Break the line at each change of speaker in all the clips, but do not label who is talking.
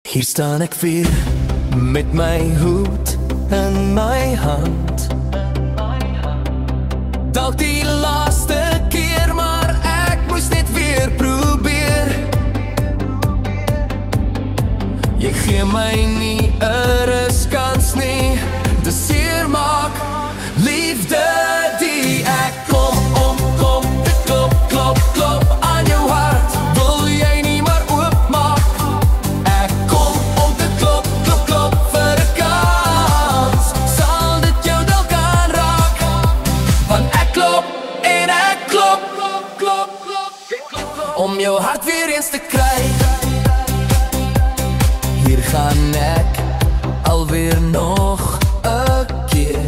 Hier staan ek weer met my hoed in my hand. Dalk die laaste keer, maar ek moes net weer probeer. Jy gee my nie 'n ruskans nie. Dis seermaak, liefde die ek kom te klop, klop, klop aan jou hart. Wil jy nie maar oopmaak? Ek kom om te klop, klop, klop vir 'n kans. Sal dit jou dalk aanraak? Want ek klop en ek klop, klop, klop, klop om jou hart weer eens te kry. Hier gaan ek alweer nog 'n keer.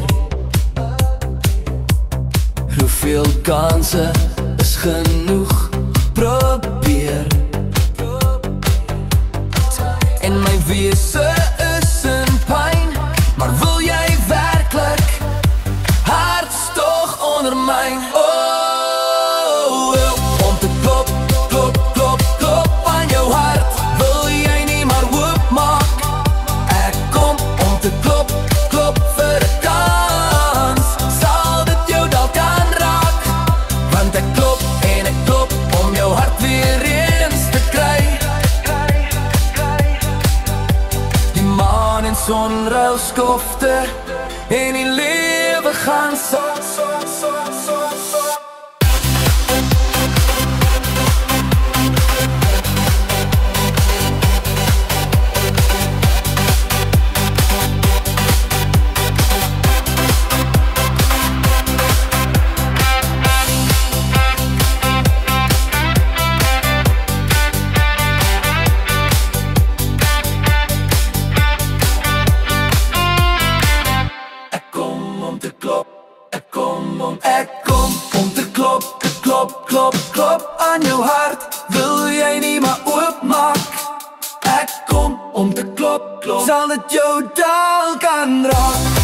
Hoeveel kanse is genoeg? Probeer. En my wese is in pyn, maar wil jy werklik hartstog ondermyn? Om te klop, klop, klop, klop aan jou hart. Wil jy nie maar oopmaak? Ek kom om te klop, klop vir 'n kans. Sal dit jou dalk aanraak? Want ek klop en ek klop om jou hart weer eens te kry. Die maan en son ruil skofte en die lewe gaan so. Ek kom om te klop, klop, klop, klop aan jou hart. Wil jy nie maar oopmaak? Ek kom om te klop, klop. Sal dit jou dalk aanraak?